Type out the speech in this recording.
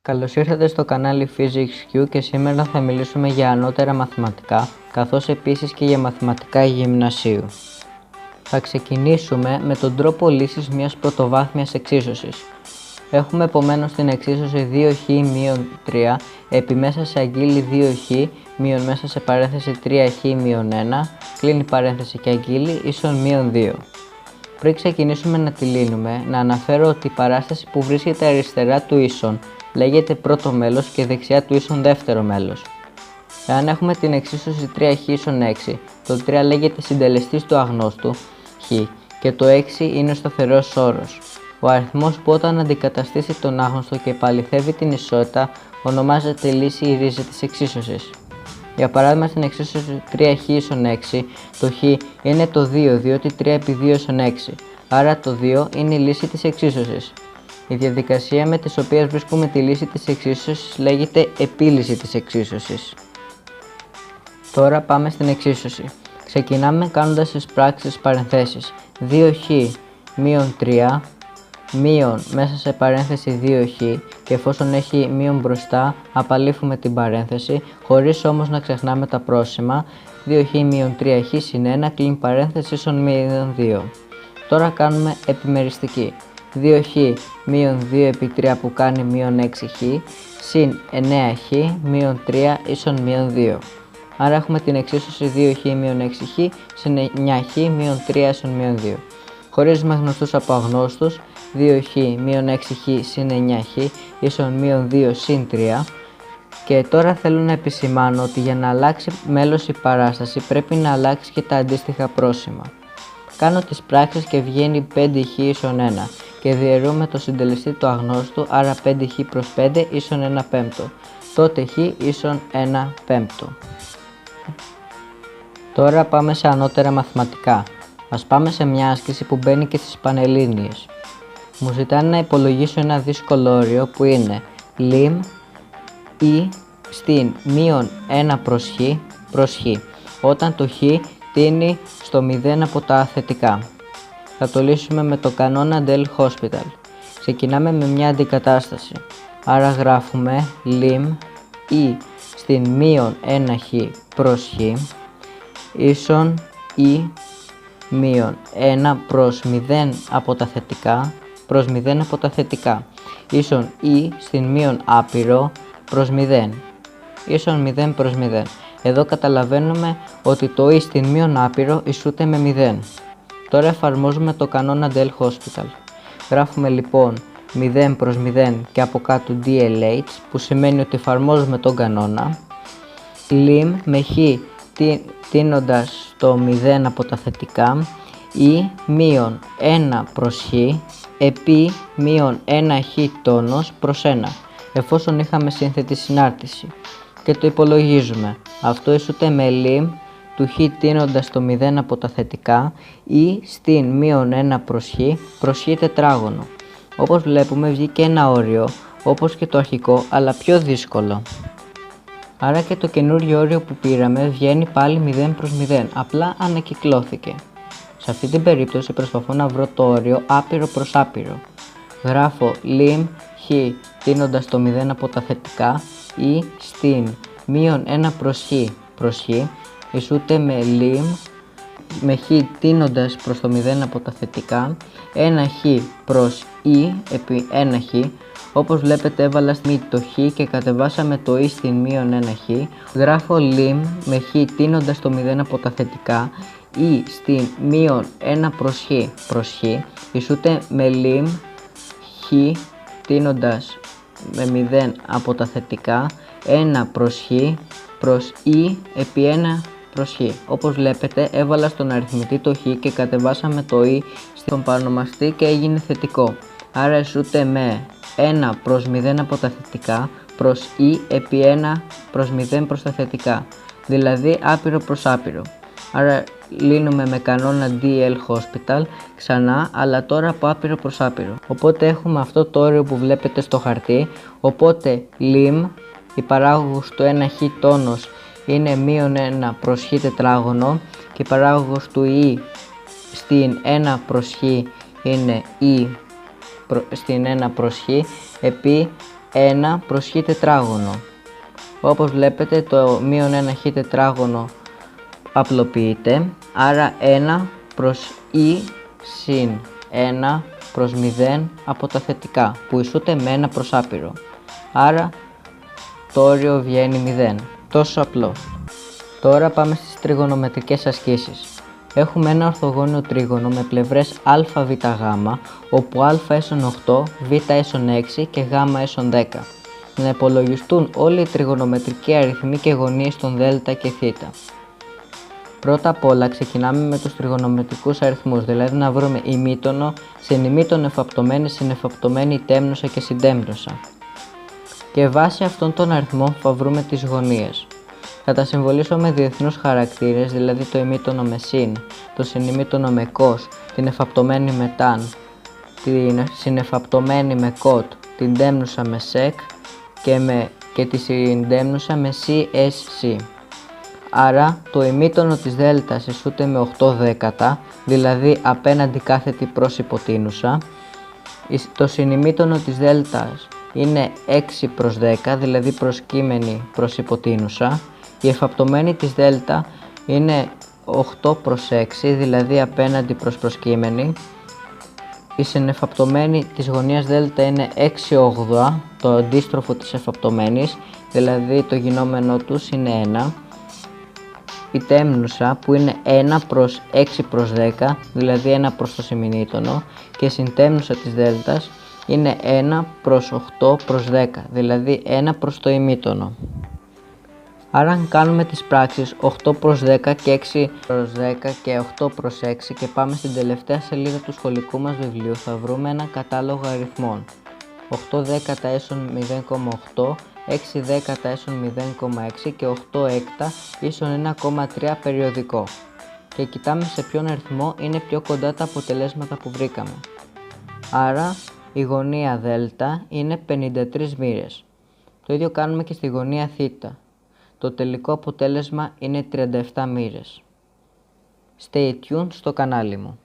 Καλώς ήρθατε στο κανάλι Physics Q και σήμερα θα μιλήσουμε για ανώτερα μαθηματικά, καθώς επίσης και για μαθηματικά γυμνασίου. Θα ξεκινήσουμε με τον τρόπο λύσης μιας πρωτοβάθμιας εξίσωσης. Έχουμε επομένως την εξίσωση 2χ-3 επί μέσα σε αγκύλη 2χ μείον μέσα σε παρένθεση 3χ-1 κλείνει παρένθεση και αγκύλη ίσον μείον 2. Πριν ξεκινήσουμε να τη λύνουμε, να αναφέρω ότι η παράσταση που βρίσκεται αριστερά του ίσον λέγεται πρώτο μέλος και δεξιά του ίσον δεύτερο μέλος. Εάν έχουμε την εξίσωση 3χ ίσον 6, το 3 λέγεται συντελεστής του αγνώστου χ και το 6 είναι ο σταθερός όρος. Ο αριθμός που όταν αντικαταστήσει τον άγνωστο και επαληθεύει την ισότητα ονομάζεται λύση ή ρίζα της εξίσωσης. Για παράδειγμα, στην εξίσωση 3χ ίσον 6, το χ είναι το 2 διότι 3 επί 2 ίσον 6, άρα το 2 είναι η λύση της εξίσωσης. Η διαδικασία με τις οποίες βρίσκουμε τη λύση της εξίσωσης λέγεται επίλυση της εξίσωσης. Τώρα πάμε στην εξίσωση. Ξεκινάμε κάνοντας τις πράξεις παρενθέσεις. 2χ μείον 3 μείον μέσα σε παρένθεση 2χ και εφόσον έχει μείον μπροστά απαλήφουμε την παρένθεση χωρίς όμως να ξεχνάμε τα πρόσημα 2χ μείον 3χ συν 1 κλείνει παρένθεση ίσον μείον 2. Τώρα κάνουμε επιμεριστική. 2χ μείον 2 επί 3 που κάνει μείον 6χ συν 9χ μείον 3 ίσον μείον 2. Άρα έχουμε την εξίσωση 2χ μείον 6χ συν 9χ μείον 3 ίσον μείον 2. Χωρίζουμε γνωστούς από αγνώστους 2χ μείον 6χ συν 9χ ίσον μείον 2 συν 3. Και τώρα θέλω να επισημάνω ότι για να αλλάξει μέλος η παράσταση πρέπει να αλλάξει και τα αντίστοιχα πρόσημα. Κάνω τις πράξεις και βγαίνει 5χ ίσον 1 και διαιρούμε το συντελεστή του αγνώστου, άρα 5χ προς 5 ίσον 1 πέμπτο. Τότε χ ίσον 1 πέμπτο. Τώρα πάμε σε ανώτερα μαθηματικά. Ας πάμε σε μια άσκηση που μπαίνει και στις πανελλήνιες. Μου ζητάνε να υπολογίσω ένα δύσκολο όριο που είναι λιμ ή στην μείον 1 προς χ, όταν το χ τίνει στο 0 από τα θετικά. Θα το λύσουμε με το κανόνα Del Hospital. Ξεκινάμε με μια αντικατάσταση. Άρα γράφουμε lim ή στην μείον 1χ προς χ ίσον ή μείον 1 προς 0 από τα θετικά προς 0 από τα θετικά ίσον ή στην μείον άπειρο προς 0 ίσον 0 προς 0. Εδώ καταλαβαίνουμε ότι το ή στην μείον άπειρο ισούται με 0. Τώρα εφαρμόζουμε το κανόνα Del Hospital. Γράφουμε λοιπόν 0 προς 0 και από κάτω DLH που σημαίνει ότι εφαρμόζουμε τον κανόνα lim με χ τίνοντας το 0 από τα θετικά ή μείον 1 προς χ επί μείον 1χ τόνος προς 1 εφόσον είχαμε σύνθετη συνάρτηση και το υπολογίζουμε. Αυτό ισούται με lim του χ τίνοντας το 0 από τα θετικά ή στην μείον 1 προς χ τετράγωνο. Όπως βλέπουμε βγήκε ένα όριο όπως και το αρχικό αλλά πιο δύσκολο. Άρα και το καινούριο όριο που πήραμε βγαίνει πάλι 0 προς 0, απλά ανακυκλώθηκε. Σε αυτή την περίπτωση προσπαθώ να βρω το όριο άπειρο προς άπειρο. Γράφω lim χ τίνοντας το 0 από τα θετικά ή στην μείον 1 προς χ ισούται με lim με χ τίνοντας προς το 0 από τα θετικά 1χ προς ή επί 1χ. Όπως βλέπετε έβαλα στη το χ και κατεβάσαμε το ή στην μείον 1χ. Γράφω lim με χ τίνοντας το 0 από τα θετικά ή στην μείον 1 προς χ ισούται με lim χ τίνοντας με 0 από τα θετικά 1 προς χ προς ή επί 1 προς χ. Όπως βλέπετε έβαλα στον αριθμητή το χ και κατεβάσαμε το ή στον παρονομαστή και έγινε θετικό. Άρα ισούται με 1 προς 0 από τα θετικά προς ή επί 1 προς 0 προς τα θετικά, δηλαδή άπειρο προς άπειρο. Άρα λύνουμε με κανόνα DL Hospital ξανά, αλλά τώρα από άπειρο προς άπειρο. Οπότε έχουμε αυτό το όριο που βλέπετε στο χαρτί, οπότε lim, η παράγωγος του 1χ τόνος είναι μείον 1 προς χ τετράγωνο και η παράγωγος του ή στην 1 προς χ είναι ή στην 1 προς χ επί 1 προς χ τετράγωνο. Όπως βλέπετε το -1 χ τετράγωνο απλοποιείται, άρα 1 προς ή συν 1 προς 0 από τα θετικά, που ισούται με 1 προς άπειρο. Άρα το όριο βγαίνει 0. Τόσο απλό. Τώρα πάμε στις τριγωνομετρικές ασκήσεις. Έχουμε ένα ορθογώνιο τρίγωνο με πλευρές α, β, γ, όπου α ίσον 8, β ίσον 6 και γ ίσον 10. Να υπολογιστούν όλοι οι τριγωνομετρικοί αριθμοί και γωνίες των δ και θ. Πρώτα απ' όλα ξεκινάμε με τους τριγωνομετρικούς αριθμούς, δηλαδή να βρούμε ημίτονο, συνημίτονο εφαπτωμένη, συνεφαπτωμένη, τέμνουσα και συντέμνουσα. Και βάσει αυτών των αριθμών θα βρούμε τις γωνίες. Θα τα συμβολήσω με διεθνούς χαρακτήρες, δηλαδή το ημίτονο με συν, το συνημίτονο με κος, την εφαπτωμένη με ταν, την συνεφαπτωμένη με κοτ, την τέμνουσα με σεκ και τη συντέμνουσα με CSC. Άρα το ημίτονο της δέλτας ισούται με 8 δέκατα, δηλαδή απέναντι κάθετη προς υποτείνουσα. Το συνημίτονο της δέλτας είναι 6 προς 10, δηλαδή προσκύμενη προς υποτείνουσα. Η εφαπτωμένη της δέλτα είναι 8 προς 6, δηλαδή απέναντι προς προσκύμενη. Η συνεφαπτωμένη της γωνίας δέλτα είναι 6/8, το αντίστροφο της εφαπτωμένης, δηλαδή το γινόμενό τους είναι 1. Η τέμνουσα που είναι 1 προς 6 προς 10, δηλαδή 1 προς το σημεινίτονο, και η συντέμνουσα της δέλτας είναι 1 προς 8 προς 10, δηλαδή 1 προς το ημίτονο. Άρα αν κάνουμε τις πράξεις 8 προς 10 και 6 προς 10 και 8 προς 6 και πάμε στην τελευταία σελίδα του σχολικού μας βιβλίου, θα βρούμε ένα κατάλογο αριθμών. 8 δέκατα ίσον 0,8, 6 δέκατα ίσον 0,6 και 8 έκτα ίσον 1,3 περιοδικό. Και κοιτάμε σε ποιον αριθμό είναι πιο κοντά τα αποτελέσματα που βρήκαμε. Άρα η γωνία δέλτα είναι 53 μοίρες. Το ίδιο κάνουμε και στη γωνία θ. Το τελικό αποτέλεσμα είναι 37 μοίρες. Stay tuned στο κανάλι μου.